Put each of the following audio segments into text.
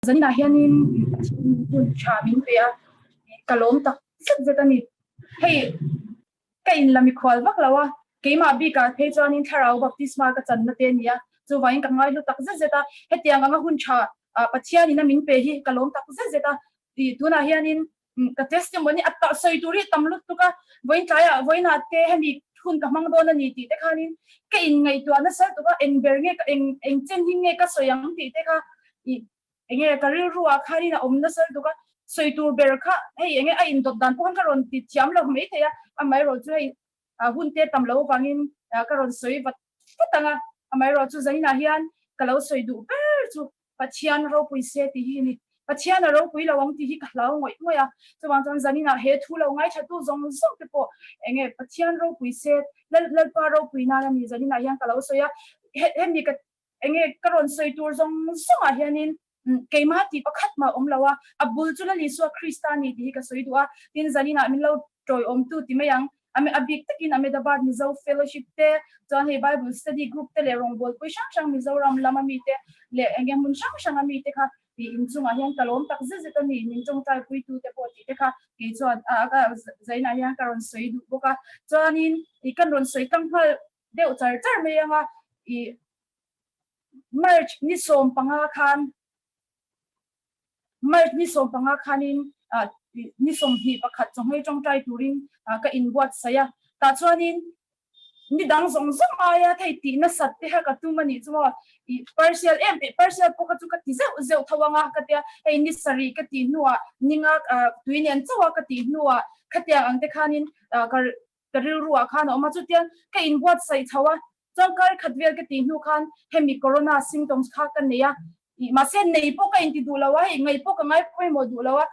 Zanina hianin hun chamin pe a kalom tak sat zetani hei kain lami khwal vak lawa keima bi ka thei chuanin tharau baptisma ka channa te nia chu wain ka ngai lu tak zeta hetiang anga hun tha pathiani na min pe hi kalom tak zeta ti tuna hianin ka testimony atta soituri tamlut tuka voin kaya voina te hani hun ka mang don ani ti te khanin kein ngai tu ana sa tuka eng bernge eng chen hinge ka soyang ti te kha enge karil ruwa khari na omna sar duka soitur berkha hei enge a in dot dan pon karon ti chiam lo me theya amai ro chu hei hun te tam lo wangin karon soi bat patanga amai ro chu zaina hian kalau soi du ber chu pathian ro puise ti hi ni pathian ro pui lawang ti hi ka lau ngoi ngoya chuwang chon zanina he thu lo ngai thatu zong zong te po enge pathian ro puise lal pa ro puina na ni zanina hian kalau soya he ni ka enge karon soi tur zong zong a hianin keima ti pakhat ma omlawa abul chula li so kristani ti ka soidua tin zanina min lo toy om tu ti mayang ame abik takin ame dabad mizo fellowship te john he bible study group te le rong bol puishang shang mizo ram lama mi te le engem mun shang shang ami te kha ti inchunga hian kalom tak zeta ni ninchong tai pui tu te po ti te kha ki chuan aga zaina hian karon soidu boka chuanin I kan ron soi kang hal deu char char me anga I merch ni som panga khan mai ni som panga khanin ni som hi pakhat chonghei chong trai turin ka inwat saya ta chuanin ni dang zong zong aya thei ti na sat te ha ka tu mani chuwa I partial partial poka chu ka ti zeu thawanga ka tia ei ni sari ka ti nuwa ninga tuinian chawa ka ti nuwa khatia angte khanin karil ruwa khan oma chu tian ka inwat sai chawa chongkar khatvel ka ti nu khan hemi corona symptoms kha ka neya masen nei po ka inti dulawa ngai po ka ngai phoi mo dulawa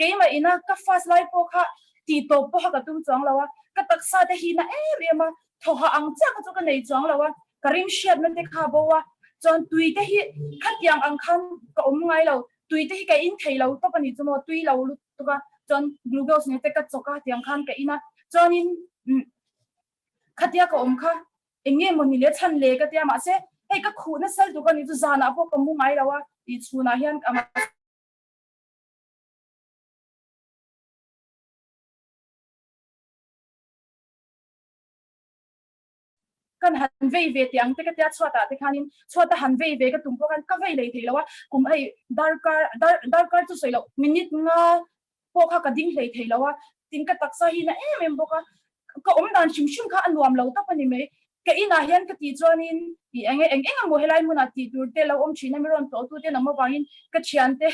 keima ina ka fast life po kha ti to po ka tum chang lawa ka taksa te hi na ema thoha ang cha ka chu ka nei chang lawa karim shiat na te kha bowa chon tui te hi khatyang ang khan ka ngai lo tui te hi ka in thei lo to pani chumo tui lo lu to ka chon glucose ne te ka choka tiang khan ka ina chonin khatya ka kha enge moni le chan le ka tia ma se hei ka khu na sal tu ka ni tu zana po ka mu ngai lawa I chuna hian ama kan han vei ve tiang te ka tia chwata te khanin chwata han vei ve ka tum po kan ka vei le thei lawa kum hei darkar chu soi lo minute nga po kha ka ding le thei lawa tin ka taksa hi na em boka ka dan shim kha anuam lo ta pani me ka ina hian ka ti chuanin I eng mo helai muna ti tur te lo china miron to tu te na mo bangin ka chian te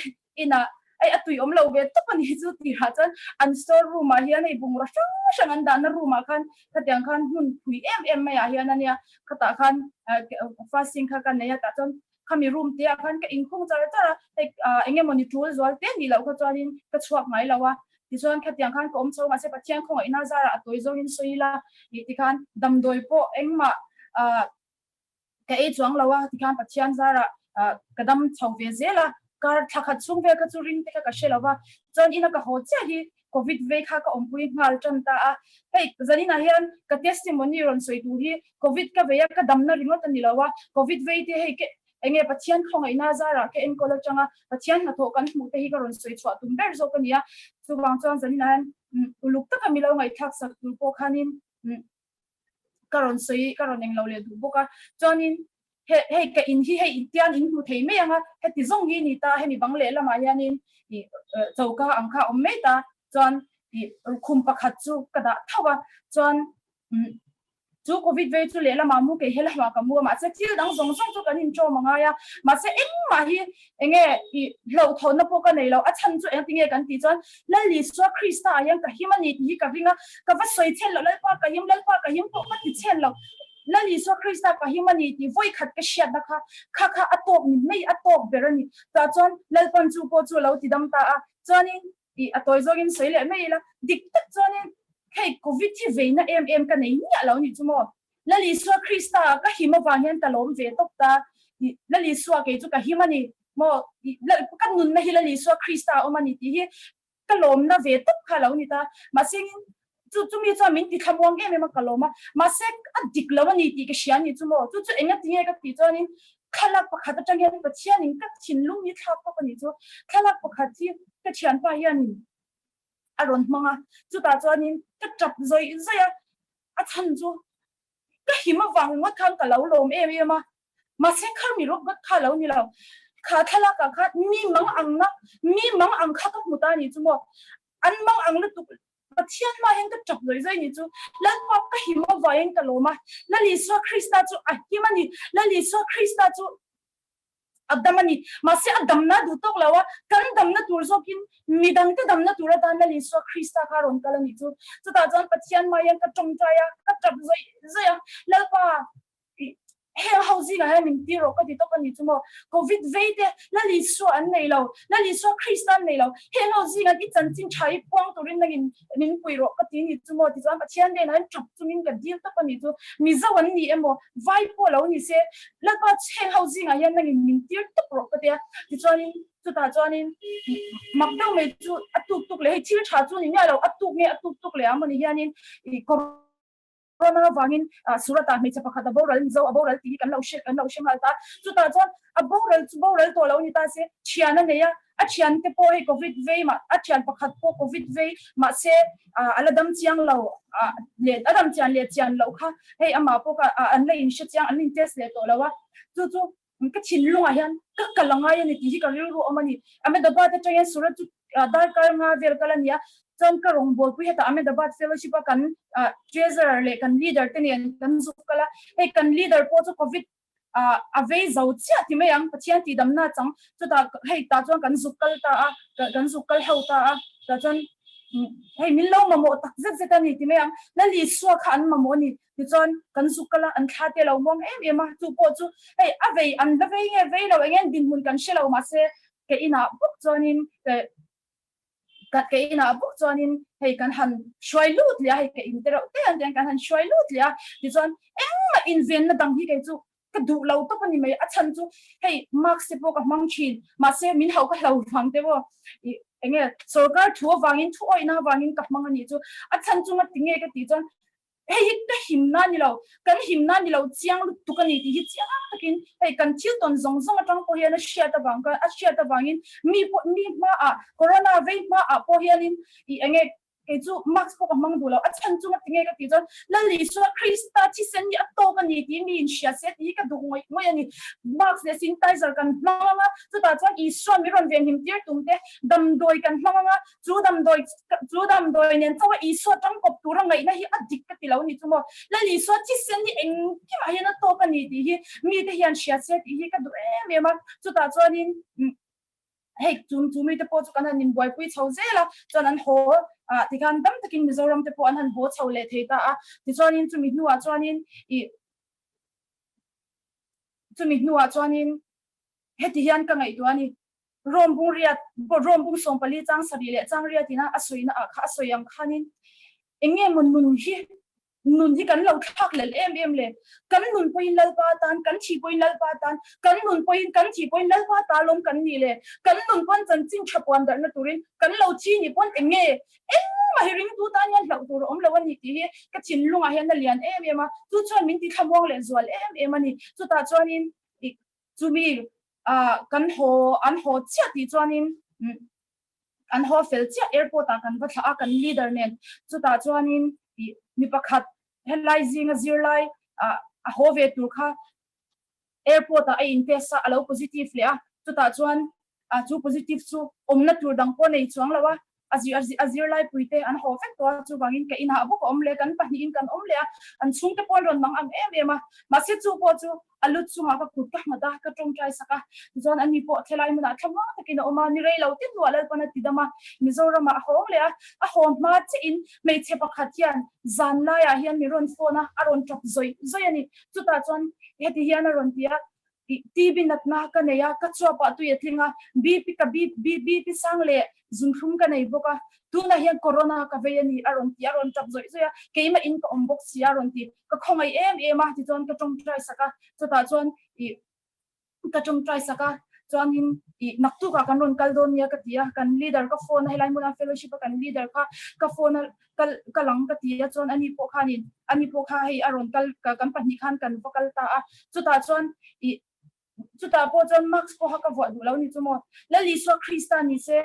ina ai atui lo ve to pani chu ti ha chan an store room a hian ei bung ra shang an dan na room a khan ka tiang khan hun phui em ma ya hian ania ka ta khan fasting kha kan ya ta chon khami room te a khan ka ing khung char chara enge moni tool zol te ni lo ka chuanin ka chuak ngai lawa ti chuan kha tiang khan ko chho ma se pathian khong ina zara atoi zo in soila ti khan dam doi po engma ka e chuang lawa ti khan pathian zara kadam chho ve zela kar thakhat chung ve ka chu ring te ka shelawa chon ina ka ho cha hi covid ve kha ka ompui ngal chan ta a hei zanina hian ka testimony ron soi tu hi covid ka ve ka dam na ringot ani lawa covid ve te hei ke enge pathian khong ina zara ke en kola changa pathian na tho kan mu te hi ka ron soi chwa tum ber zo ka nia chu wang chon zanina uluk ta ka milo ngai thak sak tu po khanin karon soi karon eng lo le du boka chonin he ka in hi he tian in hu thei me anga he ti zong hi ni ta he ni bang le lama yanin I chauka angkha omme ta chon I khum pakhat chu kada thawa chon chu covid ve chu le lama mu ke hela ma ka mu ma se til dang zong zong chu kan in cho manga ya ma se eng ma hi enge I lo thon na po ka nei lo a chan chu eng tinge kan ti chon la li so krista yang ka himani hi ka ringa ka va soi chen lo lal pa ka him po ka ti chen lo la li so krista ka himani ti voi khat ka shiat da kha atop ni mei atop berani ta chon lal pan chu po chu lo ti dam ta a chonin I atoi zogin soi le mei la dik tak chonin hei covid ti ve na em ka nei nya lo ni chumo la li so krista ka hima wa hian ta lom ve tok ta la li so ke chu ka himani mo la ka nun na hi la li so krista o mani ti hi ka lom na ve tok kha lo ni ta ma sing chu mi cha min ti khamwang em ma kaloma ma sek a dik lo ni ti ka shian ni chumo chu enga tinge ka ti chonin khalak pakhat atang hian pathian in ka chinlung ni thak pa ni chu khalak pakhat hi ka thian pa hian aron manga chu ta chuanin ka trap zoi zaya a chan chu ka hima wang ngot khang ka lo lom em ma se khar mi rok gat kha lo ni lo kha thala ka kha mi mang ang kha ka muta ni chu mo an mang ang lu tu pathian ma hen ka trap zoi zoi ni chu lan pa ka hima waeng ka lo ma la li so krista chu a hima ni la li so krista chu adamani masi adamna dutok lawa kan damna turzokin midang te damna turata na liso krista karon kalani chu ta jan pathian mayan ka tongchaya ka trap zoi zaya lalpa he housing a min tiro ka dito kan ni mo covid veite la liso an nei lo la liso krista nei lo he housing a ti chan chin chai puang turin nangin min puiro ka ti ni mo ti jan pathian de nan trap chumin ka deal ta kan ni chu mi zawan ni emo vai po lo ni se la pa he housing a yan nangin min tir ta pro ka te ti chuanin chu ta chuanin makdang me chu atuk tuk le thir tha chu ni nya lo atuk tuk le amani hianin corona wangin surata me chapa khata boral zo aboral ti kan lo halta chu ta chon aboral to lo ni ta se chiana ne ya a chian te po he covid ve ma a chian pakhat po covid ve ma se aladam chiang lo le adam chian lo kha he ama po ka an le in shi chiang an in test le to lawa chu ka chin lunga hian ka kalanga ya ni ti ka ru amani ame da ba ta train surat dar kar nga ver kalania chon ka rong bol pu heta Ahmedabad fellowship kan treasurer le kan leader tenian kan zukala he kan leader po chu covid ave zau chia ti me yang pathian ti damna chang chu ta hei ta chuan kan zukal hauta ta chuan hei min lo mamo tak zet ani ti me yang la li suwa khan mamo ni ti chuan kan zukala an kha te lo mong em ma chu po chu hei ave an da ve lo ngen din mun kan shelo ma se ke ina buk chuanin kat ke ina buk chuanin hei kan han shwai lut lia hei ke intero te an kan han shwai lut lia ti chuan engma inven na dang hi ke chu ka du lo to pani mai a chan chu hei mark se po ka mang chin ma se min hau ka lo wang te bo enge sarkar thu wangin thu oina wangin ka mang ani chu a chan chu ma tinge ka ti chuan hei ka himna ni lo chiang lu tu kan ni ti hi chiang takin hei kan chil ton zong atang po hian a shia ta wangin mi ma corona ve ma po hianin I enge ke chu max po ka mang du lo a chan chu ma tinge ka ti chuan la li so krista chi sen ni a to ka ni ti mi in shia se ti ka du ngoi ani max le sanitizer kan hlanga chu ta chuan I so mi ron ven him tir tum te dam doi kan hlanga chu dam doi nen chawa I so tang kop tu rangai na hi adik ka ti lo ni chu mo la li so chi sen ni eng ki ma hian a to ka ni ti hi mi te hian shia se ti hi ka du em ma chu ta chuan in hei chumi te po chu kan han in boy pui chho zela chuan an ho ti kan dam takin Mizoram te po an han ho chho le theita ti chuan in chumi nuwa chuan in heti hian ka ngai tu ani rombung sompali chang sari le chang riat ina asoina kha asoyang khanin enge nun hi kan lo thak le em le kan nun poin lalpa tan kan thi poin lalpa tan kan nun poin kan thi poin lalpa ta lom kan ni le kan nun pon chan ching thapon dar na turin kan lo chi ni pon enge ma hiring tu ta nyan lo tur om lo ani ti ka chin lunga hian na lian em tu chuan min ti thamong le zwal em ani chu ta chuan in chu mi kan an ho chia ti chuan in an ho fel chia airport kan va thla kan leader nen chu ta chuan in mi pakhat helizing a zirlai a hove tur kha airport a in test a lo positive le chu ta chuan chu positive chu omna tur dang po nei chuang lawa azirlai puite an ho vek to chu wangin ke ina bu ko omle kan pahni in kan omle an chung te pon ron mang am em ma se chu po chu alut chu ma ka kut ka ma da ka tong trai saka zon ani po thelai muna thama takin oma ni rei lo tin wala pana tidama Mizoram a hong le a hom ma che in me che pakhatian zan la ya hian mi ron phona aron top zoi ani chu ta chon heti hian ron tia TV nat na ka ne ya ka chwa pa tu yetlinga BP sang le zunthum ka nei boka tu na hian corona ka ve ani aron tap zoi ya keima in ka ombok sia ron ti ka khongai em ti chon ka tong trai saka chu ta chon ka tong trai saka chuan in naktu ka kan ron kaldon ya ka tia kan leader ka phone helai muna fellowship kan leader ka phone ka lang ka tia chuan ani po kha hei aron kal ka kan pani khan kan vokal ta chu ta chuan chu ta po jon max po ha ka wa du lo ni chu mo la li so Christian ni se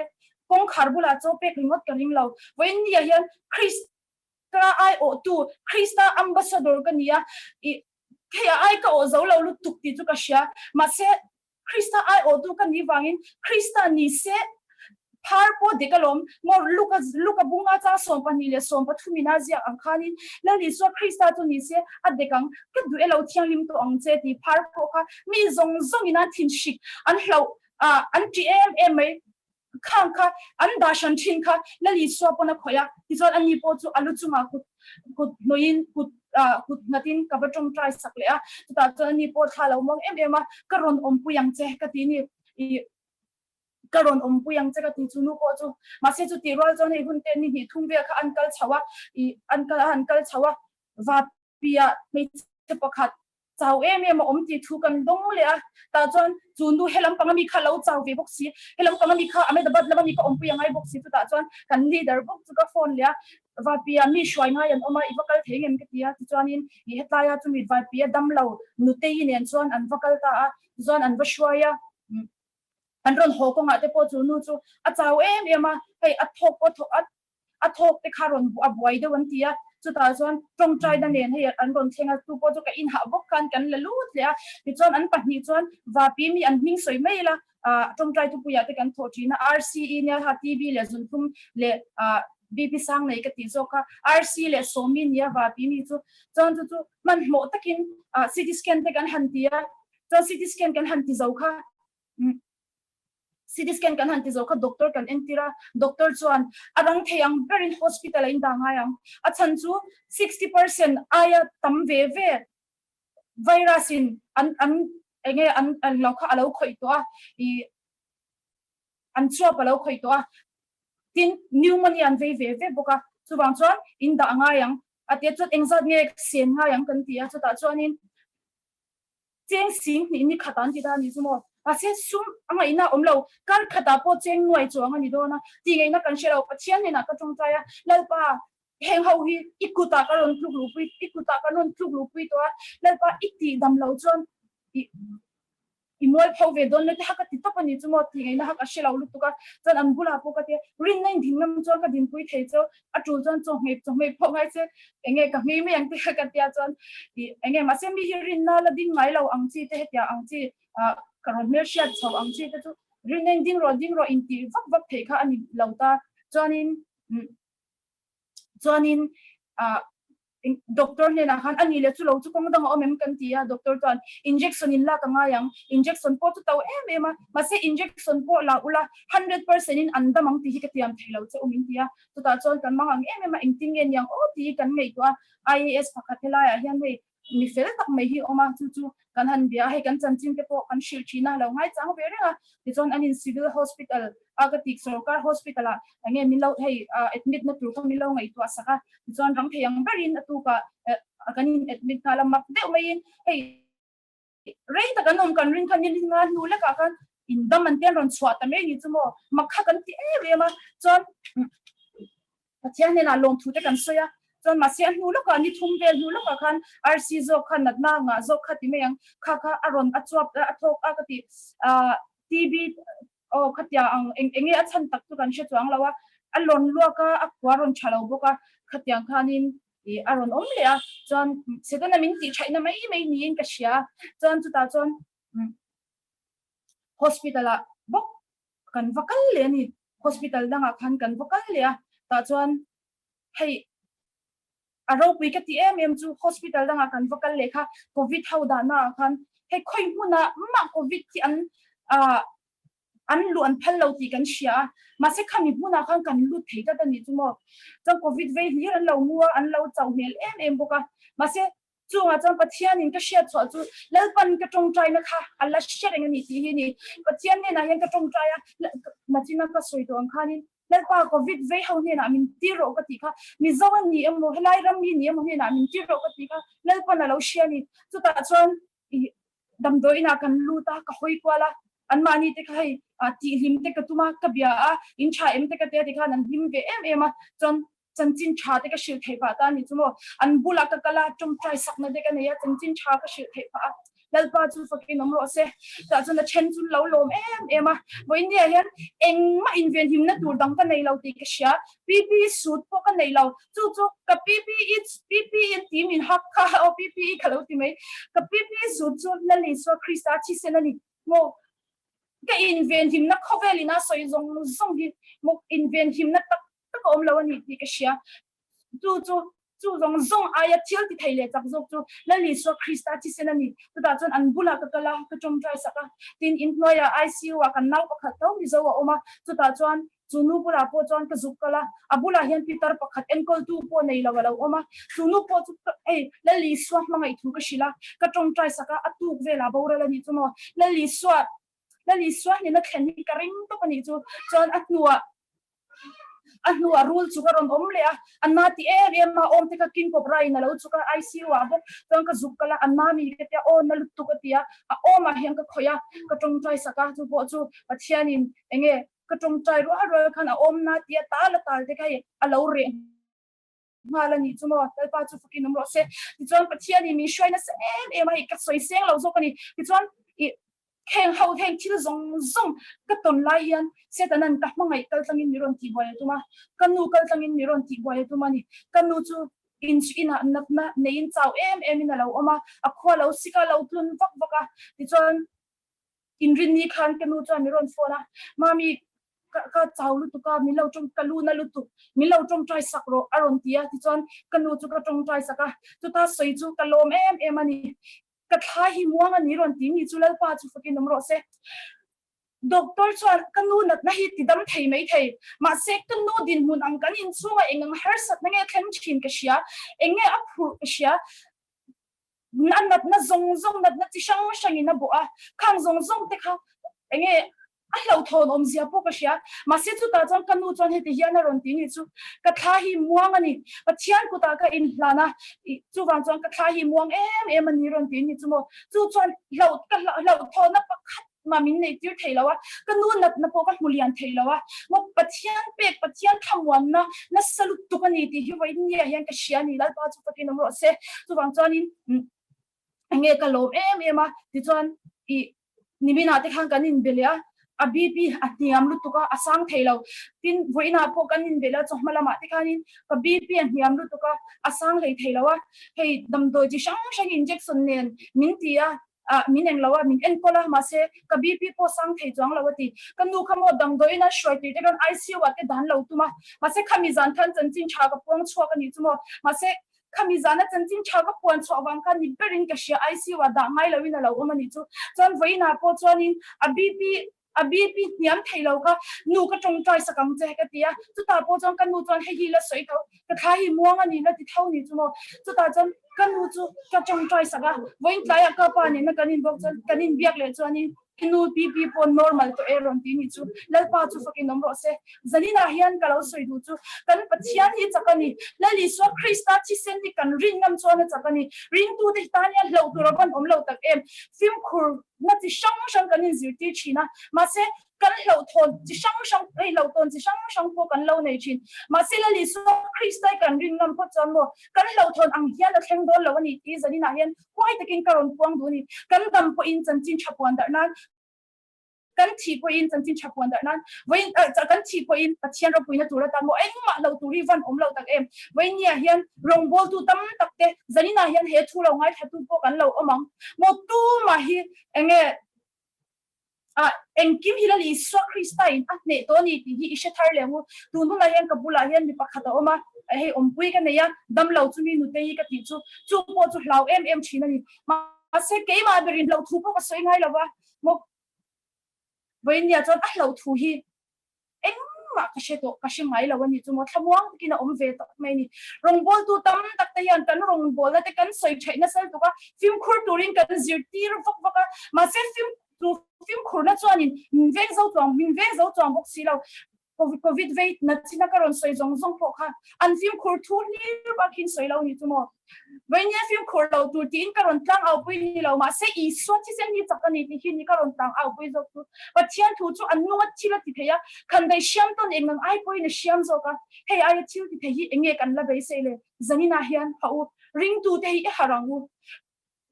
kong kharbula cho pek ringot ka ring lo wen ni hian Christa ai o tu Christa ambassador ka nia I kaya ai ka o zo lo lu tuk ti chu ka sha ma se Christa ai o tu ka ni wangin Christa ni se par po de kalom mo luka bunga cha som pa ni le som pa thumina zia angkhanin la li so Christa tu ni se adekang ka du elo thiang lim to ang che ti par po kha mi zong zong ina thin shik an hlo an tm mai khang kha an da shan thin kha la li so pona khoya ti zon ani po chu alu chunga kut noin kut natin ka batong try sakle a ta chu ni po thalo mong a karon om puyang che ka ti ni karon puyang che ka ti chu nu po chu ma se chu ti rol zon e hun te ni hi thum be kha ankal chawa I ankal chawa va pia me che pakhat chau em ti thu kan dong le a ta chon chundu helam pangami kha lo chau ve boxi helam pangami kha ame dabat lamani ka puyang ai boxi tu ta chon kan leader box chu ka phone le va pia mi shwai nga yan oma I vakal thengem ke tia ti chuanin I hetaya chu mi va pia dam lo nu te in en chuan an vakal ta a zon an va shwaya an ron ho ko nga te po chu nu chu a chau em hei a thok po thok a thok te kharon a buai de wan tia chu ta chuan trong trai da nen hei an ron thenga tu po chu ka in ha bok kan la lut le a ti chuan an pahni chuan va pi mi an ming soi mai la trong trai tu puya te kan thochi na RCE nya ha TV le zun thum le BP sang nei ka ti zo ka RC le somi nia va pi mi chu chon chu man mo takin CT scan te kan han tia cho CT scan kan han ti zo kha CT scan kan han ti zo kha doctor kan entira doctor chuan arang theyang berin hospital in da nga yang a chan chu 60% aya tam ve virus in an lo kha alo khoi to I an chua pa lo khoi to tin pneumonia an ve boka chuwang chuan in da nga yang atia chut engzat nge sen nga yang kan tia chuta chuanin cheng sing ni khatan ti da ni chumo ase sum anga ina omlo kar khata po cheng noi chuang ani do na ti nge na kan shelo pathian ni na ka chung chaya lalpa heng ho hi ikuta ka ron thuk lu pui to lalpa iti dam lo chuan imol phau ve don le ha ka ti to pani chumo ti nge na ha ka shelo lu tu ka chan an bula po ka te rin nai ding nam chuan ka din pui thei chu a tu chuan chong me phau ngai che enge ka mi me ang te ka tia chuan enge ma sem mi hi rin na la ding ngai lo ang chi te tia ang chi karon mer sha chau ang chi te chu rin nai ding ro in ti vak thei kha ani lo ta chuanin doctor ne na han ani le chu lo chu kong dang o mem kan tia doctor tan injection in la ka nga yang injection po chu taw ma se injection po la ula 100% in andamang ti hi ka tiam thelo che umin tia tu ta chon kan mangang ma ingting en yang o ti kan mei to IAS pakhathela ya hian hei mi fel tak mai hi oma chu kan han bia hei kan chan chin te po kan shil china lo ngai chang ve renga ti chon anin civil hospital agatik sarkar hospital a ange mi lo hei admit na tur ko mi lo ngai to asaka ti chon rang theyang berin atu ka kanin admit kala mak de mai hei rei ta kanom kan rin kan yin nga nu la ka kan indam an ten ron chwa ta me ni chumo makha kan ti ma chon pathian ne na long thu te kan soya chon ma se nu lo ka ni thum vel nu lo ka khan RC zo khan nat na nga zo khati me yang kha aron achwap athok a ka ti TB o khatia ang enge a chan tak tu kan she chuang lawa alon lo ka akwaron chalo boka khatiang khanin aron om le a chon sedana min ti chaina mai ni in ka sia chon chu ta chon hospital a bok kan vakal le ni hospital danga khan kan vakal le a ta chon hei aro pui ka ti chu hospital danga kan vakal le kha covid hau da na khan hei khoi huna ma covid ti an lu an phal lo ti kan sia ma se khami huna khan kan lu thei ta ni chumo chang covid ve hi an lo mua an lo chau hel boka ma se chunga chang pathian in ka sia chwa chu lalpan ka tong trai na kha alla shereng ni ti hi ni pathian ne na yang ka tong trai machina ka soi to ang khanin lalpa covid ve ho ne na min ti ro ka ti kha mi zawan ni emo helai ram ni emo ne na min ti ro ka ti kha lalpa na lo sia ni chu ta chon dam do ina kan lu ta ka hoi kwala an mani te khai ti him te ka tuma ka bia in cha em te ka te kha nan him ve em chon chanchin cha te ka shil thei pa ta ni chumo an bula ka kala tum trai sak na de ka ne ya chanchin cha ka shil thei pa lalpa chu fakin nomro se ta chun na chen chun lo lom ema voin dia hian engma invent him na tur dang ka nei lo ti ka sia pp suit po ka nei lo chu ka pp in team in hak kha o pp khalo ti mai ka pp suit chu la li so krista chi sen ani mo ka invent him na khovelina soi zong hi mo invent him na tak tak om lo ani ti ka sia chu zong aya thil ti thaile chak zok chu la li so krista chi sen ani ta chon an bula ka kala ka chom trai saka tin employer icu wa kan nau pakhat to ni zo wa oma chu ta chon chunu pura po chon ka zuk kala abula hian peter pakhat enkol tu po nei lo lo oma chunu po chu la li so ma ngai thu ka shila ka chom trai saka atu vela bora la ni chu mo la li so ni na khen ni ka ring to pani chu chon anua rule chuka ron om le anna ti ma om te ka king ko brai na lo chuka icu wa bo tong ka zukala anna mi ke te o na lutu ka tia a o ma hiang ka khoya ka tong trai saka chu bo chu pathianin enge ka tong trai ro khana om na tia ta la tal te kai a lo re mala ni chu mo tal pa chu fukin nomro se ti chon pathiani mi shwaina se ma ka soi seng lo zo ka ni ti chon khen hậu thèn chỉ zong cái tuần lai hiền sẽ tận anh đặt mang ngày câu tangin miron ti boy tu ma kanu câu tangin miron ti boy tu ma ni kanu chu in nap na nein chau em na lo oma akwa lo sika lo tun vak vaka ti chon in rin ni khan kanu chu miron phone mami ka chau lu tu ka mi lo trong kalu na lu tu mi lo trong trai sakro aron tia ti chon kanu chu ka trong trai saka tu ta soi chu kalom em ani ka thai hi muang ani ron ti ni chulal pa chu fakin nomro se doctor chuan kanu nat na hi ti dam thei mai thei ma se kanu din hun ang kan in chunga engang har sat na nge thlem thin ka sia enge a phur ka sia nan nat na zong nat na chi sang ina bo a khang zong te kha enge a lo thon om zia po ka sia ma se chu ta chang kanu chuan he ti hian ron ti ni chu ka tha hi muang ani pathian ku ta ka in hlana chu wang chuan ka tha hi muang em ani ron ti ni chu mo chu chuan lo thon na pakhat ma min nei tir thei lawa kanu nat na po ka mulian thei lawa mo pathian thamwan na salut tu ka ni ti hi wai ni hian ka sia ni lal pa chu patin nomro se chu wang chuan in nge ka lo em ti chuan i nimina te khang kan in belia abibi atiam lu tuka asang thailo tin voina po kanin bela chomala ma tikanin ka bibi aniam lu tuka asang lei thailawa hei damdoi ji sang injection nen mintia mineng lawa min enkola ma se ka bibi po sang thei chang lawati kanu khamo damdoi na shwati te kan icu wa te dan lo tuma ma se khami zan than chanchin cha ka pong chwa ka ni chumo ma se khami zana chanchin cha ka pon chwa wang ka ni berin ka sia icu wa da ngai lawina lo ma ni chu chon voina po chonin abibi niam thailo ka nu ka tong trai sakam che ka tia chu ta po chong kan nu chon he hi la soi tho ka tha hi muang ani na ti thau ni chu mo chu ta chon kan nu chu ka tong trai saka voin tlai ka pa ni na kanin bok chon kanin biak le chu ani inu pp po normal to eron ti ni chu lal pa chu fakin nomro se zanina hian ka lo soi du chu kan pathian hi chakani lali so krista chi sen ni kan ring ngam chona chakani ring tu de tania lo tu ron om lo tak em film khur na chi sang kanin zirti china ma se kan lo thon chi sang ei lo ton chi sang po kan lo nei chin ma se lali so krista kan ring ngam po chon mo kan lo thon ang hian la thleng don lo ani ti zanina hian kwai takin karon puang du ni kan dam po in chan chin chapuan dar nan kan thi po in chan chin chapuan dar nan voin kan thi po in pathian ro puina tura ta mo eng ma lo turi van om lo tak em voin nia hian rong bol tu tam tak te zanina hian he thu lo ngai thatu po kan lo omang mo tu ma hi enge engkim hilali so kristain ne to ni ti hi ishe thar lemu tu nu la hian kabula hian mi pakhata oma he ompui ka ne ya dam lo chu mi nu te hi ka ti chu po chu hlau em thina ni ma se ke ma berin lo thu po ka soi ngai lawa mo voin ya chon a lo thu hi eng ma ka she to ka she ngai lawa ni chu mo thamwang ki na om ve to mai ni rong bol tu tam tak te yan kan rong bol na te kan soi chaina sal to ka film khur turin kan zirtir vak ma se film khurna chuanin min veng zo chuang bok si lo covid ve na china karon soi zong po kha an film khur thu ni ba kin soi lo ni chumo venya film khur lo tu tin karon tlang au pui ni lo ma se i so chi sen ni chakani ti hi ni karon tlang au pui zo tu pa chian thu chu an nuat chi la ti theya khan dai siam ton eng nang ai pui na siam zo ka hey ai chi ti the hi enge kan la be se le zanina hian hau ring tu te hi harangu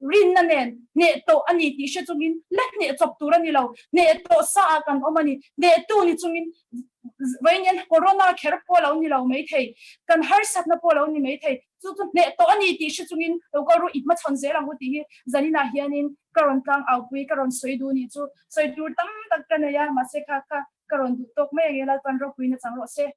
rin na nen ne to ani ti she chungin le ne chop tur ani lo ne to sa kan omani ne tu ni chungin vainian corona kher po lo ni lo mai thei kan har sat na po lo ni mai thei chu chu ne to ani ti she chungin to ko ru it ma chon ze lang hu ti zanina hianin karon tlang au pui karon soi du ni chu soi du tam tak kan ya ma se kha kha karon du tok mai nge la kan ro pui na chang ro se